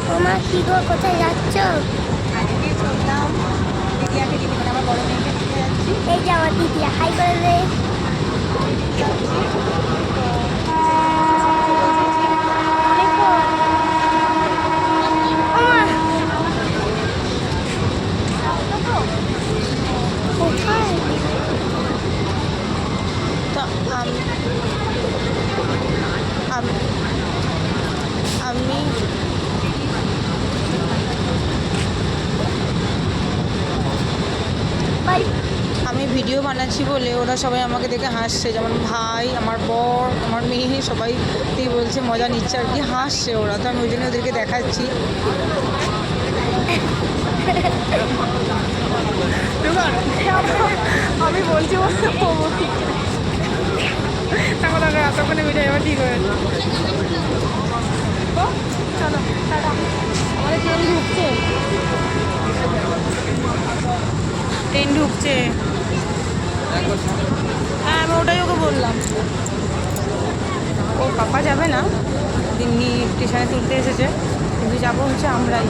তোমার কি গো, কোথায় যাচ্ছ? আজকে চললাম দিদিয়াকে দিদি মানে আমার বড় মেয়েকে দিতে যাচ্ছি। এই যে আমার দিদি, হাই করে দে। কোথায়? তো আমি বাই। আমি ভিডিও বানাচ্ছি বলে ওরা সবাই আমাকে দেখে হাসছে, যেমন ভাই, আমার বর, আমার মেয়ে, সবাই বলছে মজা নিচ্ছে আর কি, হাসছে ওরা। তো আমি ওই জন্য ওদেরকে দেখাচ্ছি। আমি বলছি এখন এতক্ষণে ভিডিও এবার ঠিক হয়েছে। চলো টাটা। আমাদের ট্রেন ঢুকছে, ট্রেন ঢুকছে। হ্যাঁ, আমি ওটাই ওকে বললাম। ওর পাপা যাবে না, তিনি স্টেশনে তুলতে এসেছে, কিন্তু যাবো হচ্ছে আমরাই।